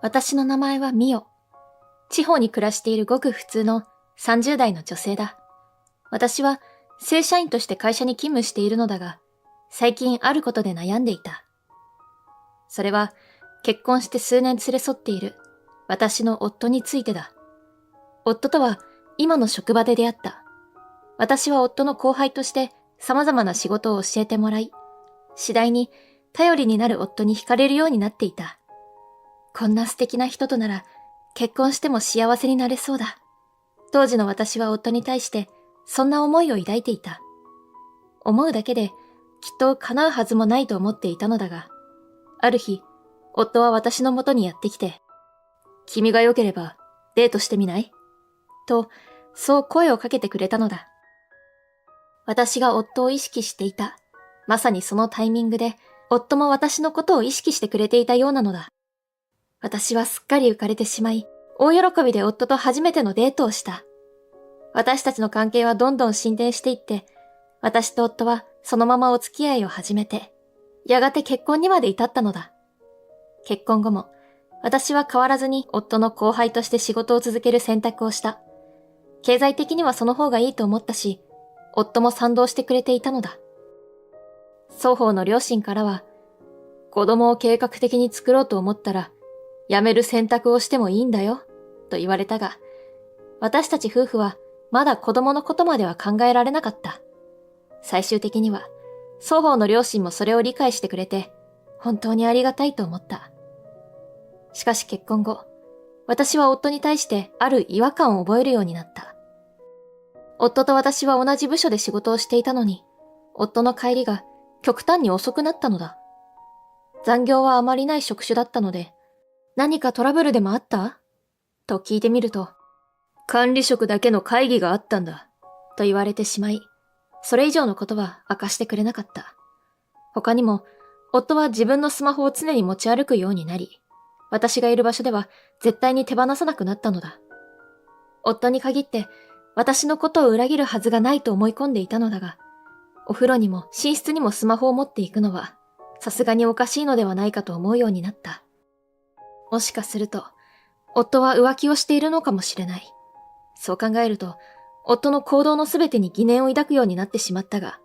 私の名前はミオ。地方に暮らしているごく普通の30代の女性だ。私は正社員として会社に勤務しているのだが、最近あることで悩んでいた。それは結婚して数年連れ添っている私の夫についてだ。夫とは今の職場で出会った。私は夫の後輩として様々な仕事を教えてもらい、次第に頼りになる夫に惹かれるようになっていた。こんな素敵な人となら結婚しても幸せになれそうだ。当時の私は夫に対してそんな思いを抱いていた。思うだけできっと叶うはずもないと思っていたのだが、ある日、夫は私の元にやってきて、君が良ければデートしてみない?と、そう声をかけてくれたのだ。私が夫を意識していた。まさにそのタイミングで、夫も私のことを意識してくれていたようなのだ。私はすっかり浮かれてしまい、大喜びで夫と初めてのデートをした。私たちの関係はどんどん進展していって、私と夫はそのままお付き合いを始めて、やがて結婚にまで至ったのだ。結婚後も、私は変わらずに夫の後輩として仕事を続ける選択をした。経済的にはその方がいいと思ったし、夫も賛同してくれていたのだ。双方の両親からは、子供を計画的に作ろうと思ったら、辞める選択をしてもいいんだよ、と言われたが、私たち夫婦はまだ子供のことまでは考えられなかった。最終的には、双方の両親もそれを理解してくれて、本当にありがたいと思った。しかし結婚後、私は夫に対してある違和感を覚えるようになった。夫と私は同じ部署で仕事をしていたのに、夫の帰りが極端に遅くなったのだ。残業はあまりない職種だったので、何かトラブルでもあった?と聞いてみると、管理職だけの会議があったんだ、と言われてしまい、それ以上のことは明かしてくれなかった。他にも、夫は自分のスマホを常に持ち歩くようになり、私がいる場所では絶対に手放さなくなったのだ。夫に限って私のことを裏切るはずがないと思い込んでいたのだが、お風呂にも寝室にもスマホを持っていくのはさすがにおかしいのではないかと思うようになった。もしかすると、夫は浮気をしているのかもしれない。そう考えると、夫の行動のすべてに疑念を抱くようになってしまったが、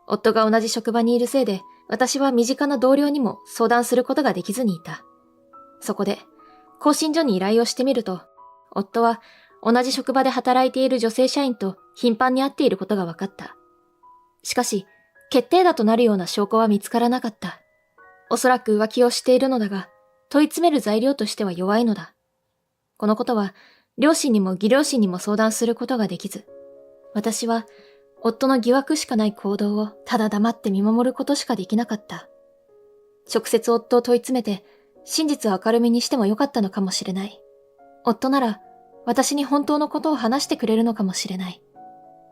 夫が同じ職場にいるせいで、私は身近な同僚にも相談することができずにいた。そこで、更新所に依頼をしてみると、夫は同じ職場で働いている女性社員と頻繁に会っていることが分かった。しかし、決定打となるような証拠は見つからなかった。おそらく浮気をしているのだが、問い詰める材料としては弱いのだ。このことは、両親にも義両親にも相談することができず、私は夫の疑惑しかない行動をただ黙って見守ることしかできなかった。直接夫を問い詰めて、真実を明るみにしてもよかったのかもしれない。夫なら、私に本当のことを話してくれるのかもしれない。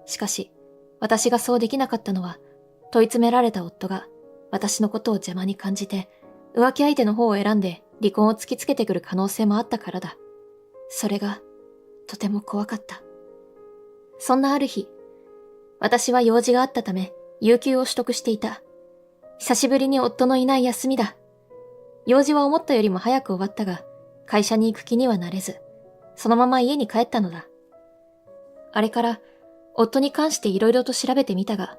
しかし、私がそうできなかったのは、問い詰められた夫が、私のことを邪魔に感じて、浮気相手の方を選んで離婚を突きつけてくる可能性もあったからだ。それが、とても怖かった。そんなある日、私は用事があったため、有給を取得していた。久しぶりに夫のいない休みだ。用事は思ったよりも早く終わったが、会社に行く気にはなれず、そのまま家に帰ったのだ。あれから、夫に関して色々と調べてみたが、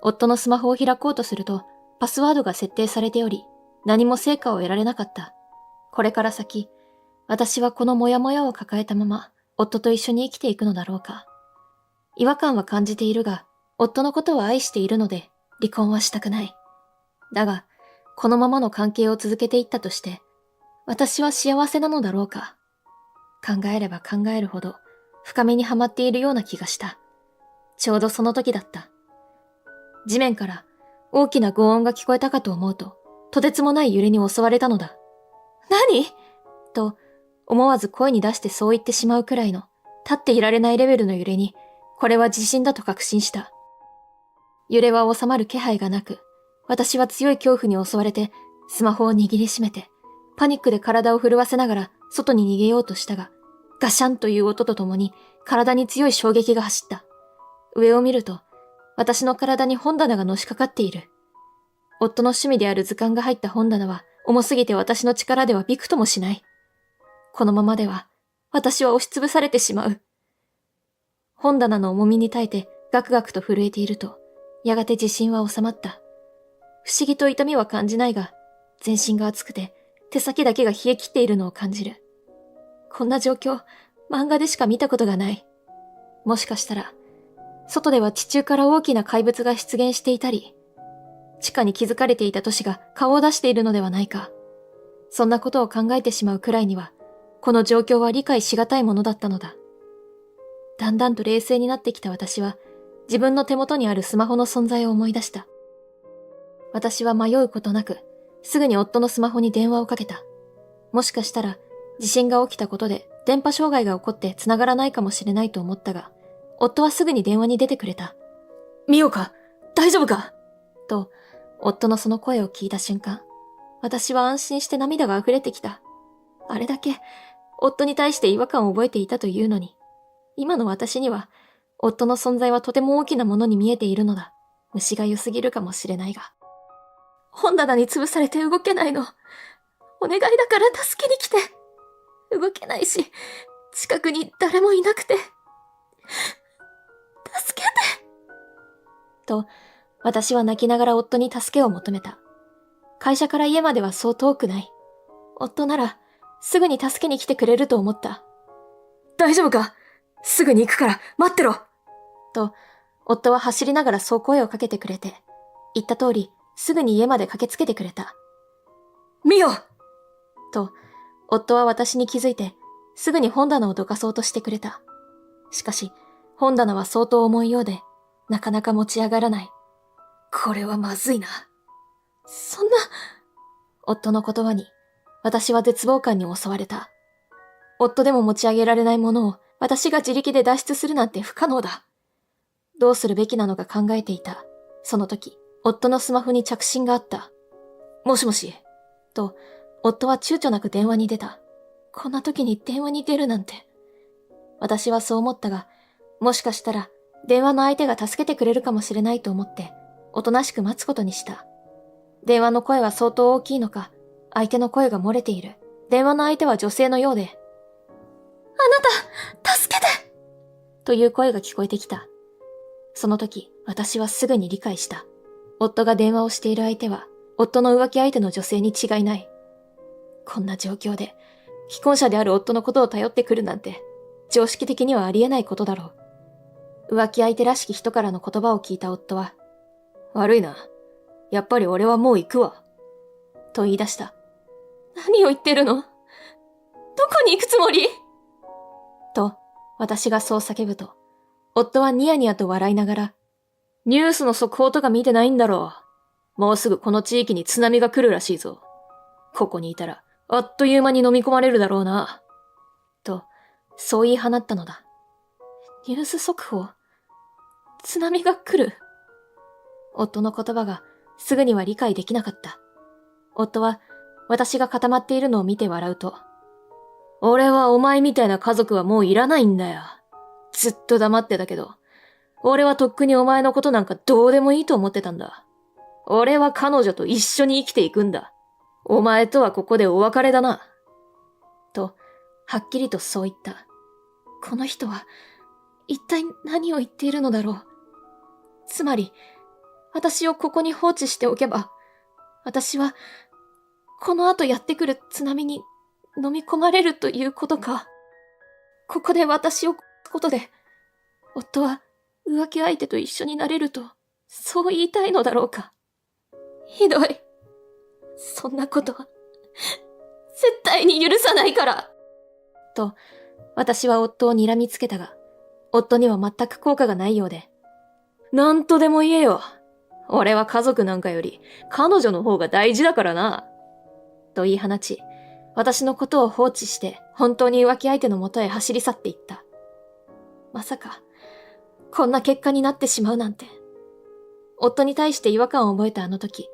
夫のスマホを開こうとすると、パスワードが設定されており、何も成果を得られなかった。これから先、私はこのモヤモヤを抱えたまま、夫と一緒に生きていくのだろうか。違和感は感じているが、夫のことを愛しているので、離婚はしたくない。だが、このままの関係を続けていったとして、私は幸せなのだろうか。考えれば考えるほど、深みにはまっているような気がした。ちょうどその時だった。地面から大きな轟音が聞こえたかと思うと、とてつもない揺れに襲われたのだ。何?と、思わず声に出してそう言ってしまうくらいの、立っていられないレベルの揺れに、これは地震だと確信した。揺れは収まる気配がなく、私は強い恐怖に襲われて、スマホを握りしめて、パニックで体を震わせながら外に逃げようとしたが、ガシャンという音とともに体に強い衝撃が走った。上を見ると、私の体に本棚がのしかかっている。夫の趣味である図鑑が入った本棚は重すぎて私の力ではびくともしない。このままでは、私は押しつぶされてしまう。本棚の重みに耐えてガクガクと震えていると、やがて地震は収まった。不思議と痛みは感じないが、全身が熱くて手先だけが冷え切っているのを感じる。こんな状況、漫画でしか見たことがない。もしかしたら、外では地中から大きな怪物が出現していたり、地下に築かれていた都市が顔を出しているのではないか。そんなことを考えてしまうくらいには、この状況は理解しがたいものだったのだ。だんだんと冷静になってきた私は、自分の手元にあるスマホの存在を思い出した。私は迷うことなく、すぐに夫のスマホに電話をかけた。もしかしたら、地震が起きたことで電波障害が起こって繋がらないかもしれないと思ったが、夫はすぐに電話に出てくれた。ミオか、大丈夫かと、夫のその声を聞いた瞬間、私は安心して涙が溢れてきた。あれだけ、夫に対して違和感を覚えていたというのに、今の私には、夫の存在はとても大きなものに見えているのだ。虫が良すぎるかもしれないが。本棚に潰されて動けないの。お願いだから助けに来て。動けないし、近くに誰もいなくて。助けて。と、私は泣きながら夫に助けを求めた。会社から家まではそう遠くない。夫なら、すぐに助けに来てくれると思った。大丈夫か？すぐに行くから待ってろと、夫は走りながらそう声をかけてくれて、言った通り、すぐに家まで駆けつけてくれた。ミオと、夫は私に気づいて、すぐに本棚をどかそうとしてくれた。しかし、本棚は相当重いようで、なかなか持ち上がらない。これはまずいな。そんな、夫の言葉に、私は絶望感に襲われた。夫でも持ち上げられないものを、私が自力で脱出するなんて不可能だ。どうするべきなのか考えていた。その時、夫のスマホに着信があった。もしもし、と、夫は躊躇なく電話に出た。こんな時に電話に出るなんて。私はそう思ったが、もしかしたら電話の相手が助けてくれるかもしれないと思って、おとなしく待つことにした。電話の声は相当大きいのか、相手の声が漏れている。電話の相手は女性のようで、あなた、助けてという声が聞こえてきた。その時、私はすぐに理解した。夫が電話をしている相手は、夫の浮気相手の女性に違いない。こんな状況で、既婚者である夫のことを頼ってくるなんて、常識的にはありえないことだろう。浮気相手らしき人からの言葉を聞いた夫は、悪いな。やっぱり俺はもう行くわ。と言い出した。何を言ってるの？どこに行くつもり？と、私がそう叫ぶと、夫はニヤニヤと笑いながら、ニュースの速報とか見てないんだろう。もうすぐこの地域に津波が来るらしいぞ。ここにいたら、あっという間に飲み込まれるだろうな。と、そう言い放ったのだ。ニュース速報？津波が来る？夫の言葉がすぐには理解できなかった。夫は私が固まっているのを見て笑うと、俺はお前みたいな家族はもういらないんだよ。ずっと黙ってたけど、俺はとっくにお前のことなんかどうでもいいと思ってたんだ。俺は彼女と一緒に生きていくんだ。お前とはここでお別れだな。と、はっきりとそう言った。この人は、一体何を言っているのだろう。つまり、私をここに放置しておけば、私は、この後やってくる津波に飲み込まれるということか。ここで私を殺すことで、夫は浮気相手と一緒になれると、そう言いたいのだろうか。ひどい。そんなことは、絶対に許さないから。と、私は夫を睨みつけたが、夫には全く効果がないようで、なんとでも言えよ。俺は家族なんかより、彼女の方が大事だからな。と言い放ち、私のことを放置して、本当に浮気相手の元へ走り去っていった。まさか、こんな結果になってしまうなんて。夫に対して違和感を覚えたあの時、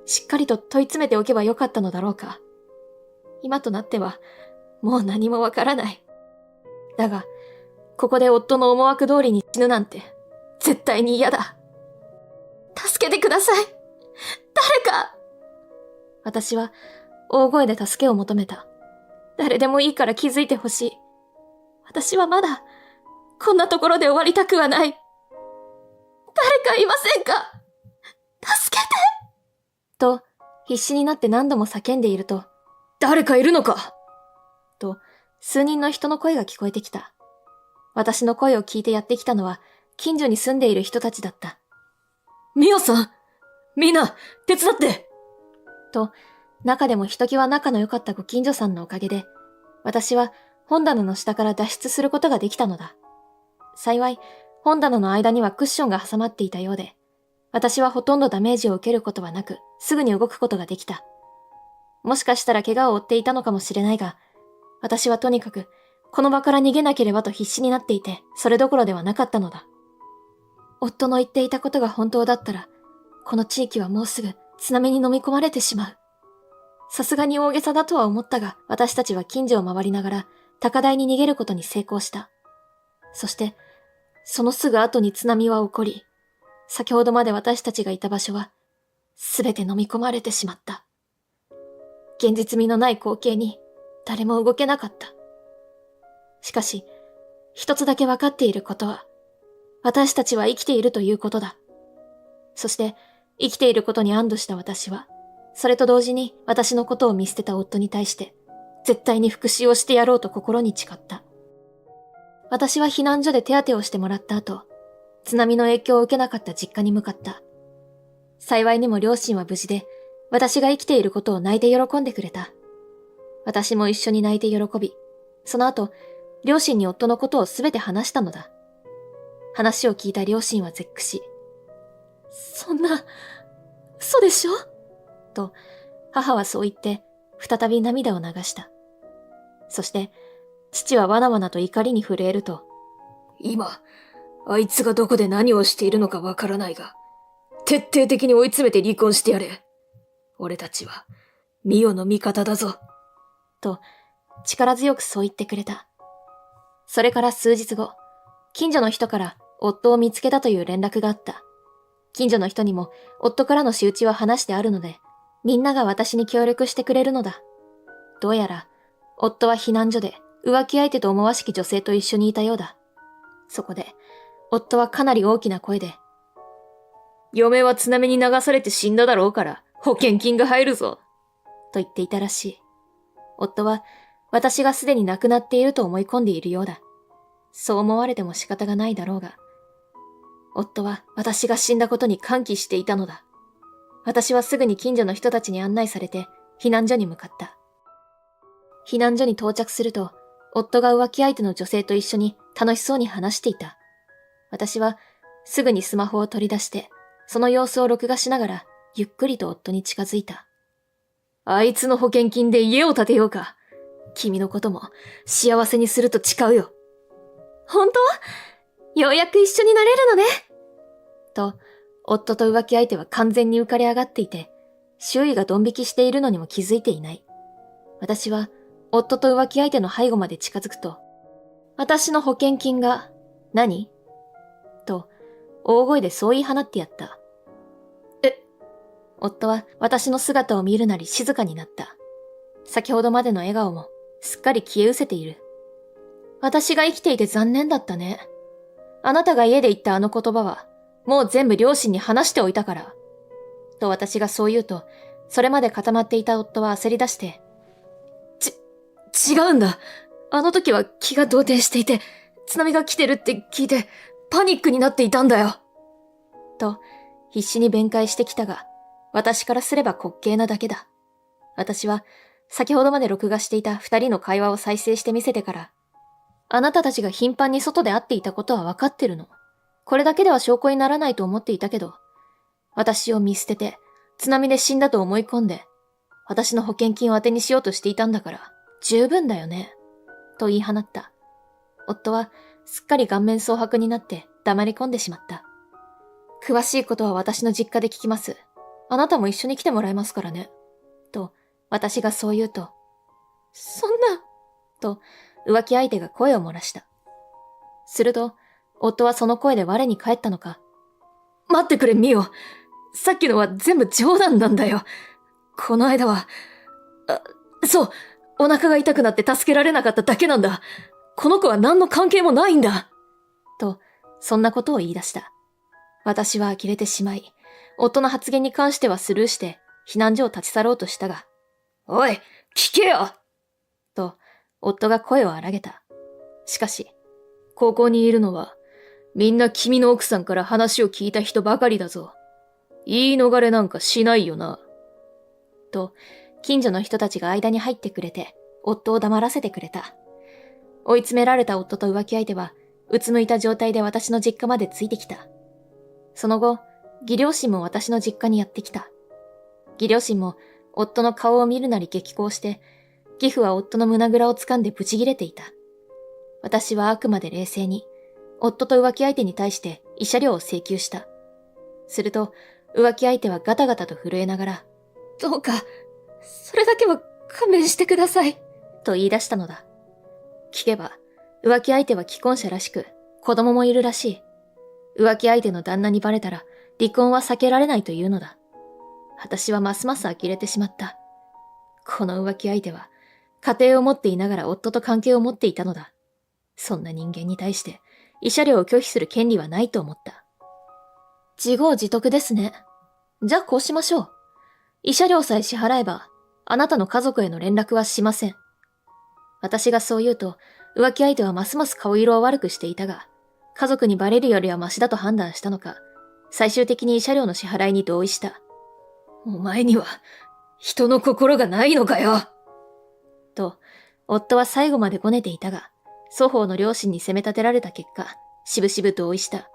しっかりと問い詰めておけばよかったのだろうか。今となっては、もう何もわからない。だが、ここで夫の思惑通りに死ぬなんて、絶対に嫌だ。助けてください。誰か。私は、大声で助けを求めた。誰でもいいから気づいてほしい。私はまだ、こんなところで終わりたくはない。誰かいませんか？助けて！と、必死になって何度も叫んでいると、誰かいるのか？と、数人の人の声が聞こえてきた。私の声を聞いてやってきたのは、近所に住んでいる人たちだった。ミオさん！みんな、手伝って！と、中でもひときわ仲の良かったご近所さんのおかげで、私は本棚の下から脱出することができたのだ。幸い、本棚の間にはクッションが挟まっていたようで、私はほとんどダメージを受けることはなく、すぐに動くことができた。もしかしたら怪我を負っていたのかもしれないが、私はとにかく、この場から逃げなければと必死になっていて、それどころではなかったのだ。夫の言っていたことが本当だったら、この地域はもうすぐ津波に飲み込まれてしまう。さすがに大げさだとは思ったが、私たちは近所を回りながら、高台に逃げることに成功した。そして、そのすぐ後に津波は起こり、先ほどまで私たちがいた場所は、すべて飲み込まれてしまった。現実味のない光景に、誰も動けなかった。しかし、一つだけ分かっていることは、私たちは生きているということだ。そして、生きていることに安堵した私は、それと同時に私のことを見捨てた夫に対して、絶対に復讐をしてやろうと心に誓った。私は避難所で手当てをしてもらった後、津波の影響を受けなかった実家に向かった。幸いにも両親は無事で、私が生きていることを泣いて喜んでくれた。私も一緒に泣いて喜び、その後、両親に夫のことをすべて話したのだ。話を聞いた両親は絶句し、そんな、嘘でしょ？と、母はそう言って、再び涙を流した。そして、父はわなわなと怒りに震えると、今、あいつがどこで何をしているのかわからないが、徹底的に追い詰めて離婚してやれ。俺たちは、ミオの味方だぞ。と、力強くそう言ってくれた。それから数日後、近所の人から夫を見つけたという連絡があった。近所の人にも夫からの仕打ちは話してあるので、みんなが私に協力してくれるのだ。どうやら、夫は避難所で浮気相手と思わしき女性と一緒にいたようだ。そこで、夫はかなり大きな声で、嫁は津波に流されて死んだだろうから保険金が入るぞ。と言っていたらしい。夫は私がすでに亡くなっていると思い込んでいるようだ。そう思われても仕方がないだろうが。夫は私が死んだことに歓喜していたのだ。私はすぐに近所の人たちに案内されて避難所に向かった。避難所に到着すると、夫が浮気相手の女性と一緒に楽しそうに話していた。私はすぐにスマホを取り出して、その様子を録画しながらゆっくりと夫に近づいた。あいつの保険金で家を建てようか。君のことも幸せにすると誓うよ。本当？ようやく一緒になれるのね。と、夫と浮気相手は完全に浮かれ上がっていて、周囲がドン引きしているのにも気づいていない。私は夫と浮気相手の背後まで近づくと、私の保険金が何？と、大声でそう言い放ってやった。夫は私の姿を見るなり静かになった。先ほどまでの笑顔もすっかり消え失せている。私が生きていて残念だったね。あなたが家で言ったあの言葉は、もう全部両親に話しておいたから。と私がそう言うと、それまで固まっていた夫は焦り出して、違うんだ。あの時は気が動転していて、津波が来てるって聞いて、パニックになっていたんだよ。と、必死に弁解してきたが、私からすれば滑稽なだけだ。私は、先ほどまで録画していた二人の会話を再生してみせてから、あなたたちが頻繁に外で会っていたことは分かってるの。これだけでは証拠にならないと思っていたけど、私を見捨てて、津波で死んだと思い込んで、私の保険金を当てにしようとしていたんだから、十分だよね。と言い放った。夫は、すっかり顔面蒼白になって黙り込んでしまった。詳しいことは私の実家で聞きます。あなたも一緒に来てもらえますからね。と、私がそう言うと、そんな、と、浮気相手が声を漏らした。すると、夫はその声で我に返ったのか。待ってくれ、ミオ。さっきのは全部冗談なんだよ。この間は、そう、お腹が痛くなって助けられなかっただけなんだ。この子は何の関係もないんだ。と、そんなことを言い出した。私は呆れてしまい、夫の発言に関してはスルーして、避難所を立ち去ろうとしたが、おい、聞けよと、夫が声を荒げた。しかし、ここにいるのは、みんな君の奥さんから話を聞いた人ばかりだぞ。言い逃れなんかしないよな。と、近所の人たちが間に入ってくれて、夫を黙らせてくれた。追い詰められた夫と浮気相手は、うつむいた状態で私の実家までついてきた。その後、義両親も私の実家にやってきた。義両親も、夫の顔を見るなり激高して、義父は夫の胸ぐらを掴んでブチ切れていた。私はあくまで冷静に、夫と浮気相手に対して慰謝料を請求した。すると、浮気相手はガタガタと震えながら、どうか、それだけは勘弁してください、と言い出したのだ。聞けば、浮気相手は既婚者らしく、子供もいるらしい。浮気相手の旦那にバレたら、離婚は避けられないというのだ。私はますます呆れてしまった。この浮気相手は、家庭を持っていながら夫と関係を持っていたのだ。そんな人間に対して、慰謝料を拒否する権利はないと思った。自業自得ですね。じゃあこうしましょう。慰謝料さえ支払えば、あなたの家族への連絡はしません。私がそう言うと、浮気相手はますます顔色を悪くしていたが、家族にバレるよりはマシだと判断したのか、最終的に慰謝料の支払いに同意した。お前には、人の心がないのかよと、夫は最後までごねていたが、双方の両親に責め立てられた結果、しぶしぶ同意した。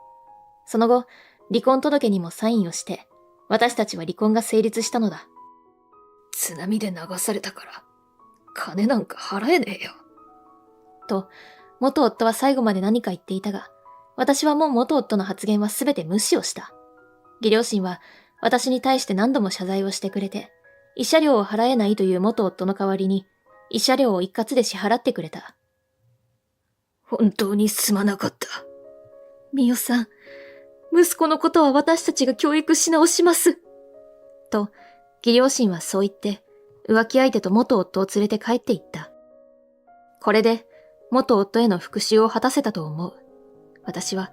その後、離婚届にもサインをして、私たちは離婚が成立したのだ。津波で流されたから、金なんか払えねえよ。と、元夫は最後まで何か言っていたが、私はもう元夫の発言はすべて無視をした。義両親は、私に対して何度も謝罪をしてくれて、慰謝料を払えないという元夫の代わりに、慰謝料を一括で支払ってくれた。本当にすまなかった。みよさん、息子のことは私たちが教育し直します。と、義両親はそう言って、浮気相手と元夫を連れて帰っていった。これで、元夫への復讐を果たせたと思う。私は、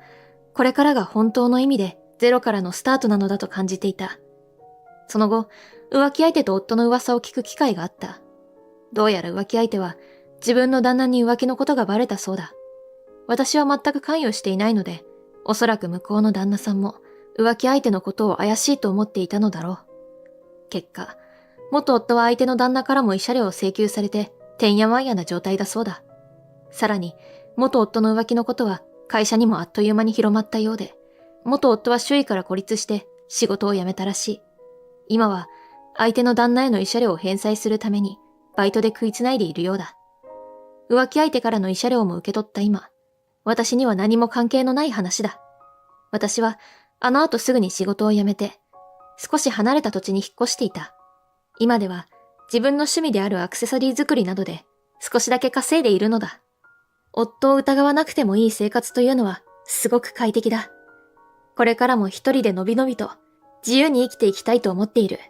これからが本当の意味でゼロからのスタートなのだと感じていた。その後、浮気相手と夫の噂を聞く機会があった。どうやら浮気相手は、自分の旦那に浮気のことがバレたそうだ。私は全く関与していないので、おそらく向こうの旦那さんも浮気相手のことを怪しいと思っていたのだろう。結果、元夫は相手の旦那からも慰謝料を請求されて、てんやわんやな状態だそうだ。さらに、元夫の浮気のことは会社にもあっという間に広まったようで、元夫は周囲から孤立して仕事を辞めたらしい。今は、相手の旦那への慰謝料を返済するために、バイトで食いつないでいるようだ。浮気相手からの慰謝料も受け取った今、私には何も関係のない話だ。私は、あの後すぐに仕事を辞めて、少し離れた土地に引っ越していた。今では、自分の趣味であるアクセサリー作りなどで、少しだけ稼いでいるのだ。夫を疑わなくてもいい生活というのは、すごく快適だ。これからも一人でのびのびと、自由に生きていきたいと思っている。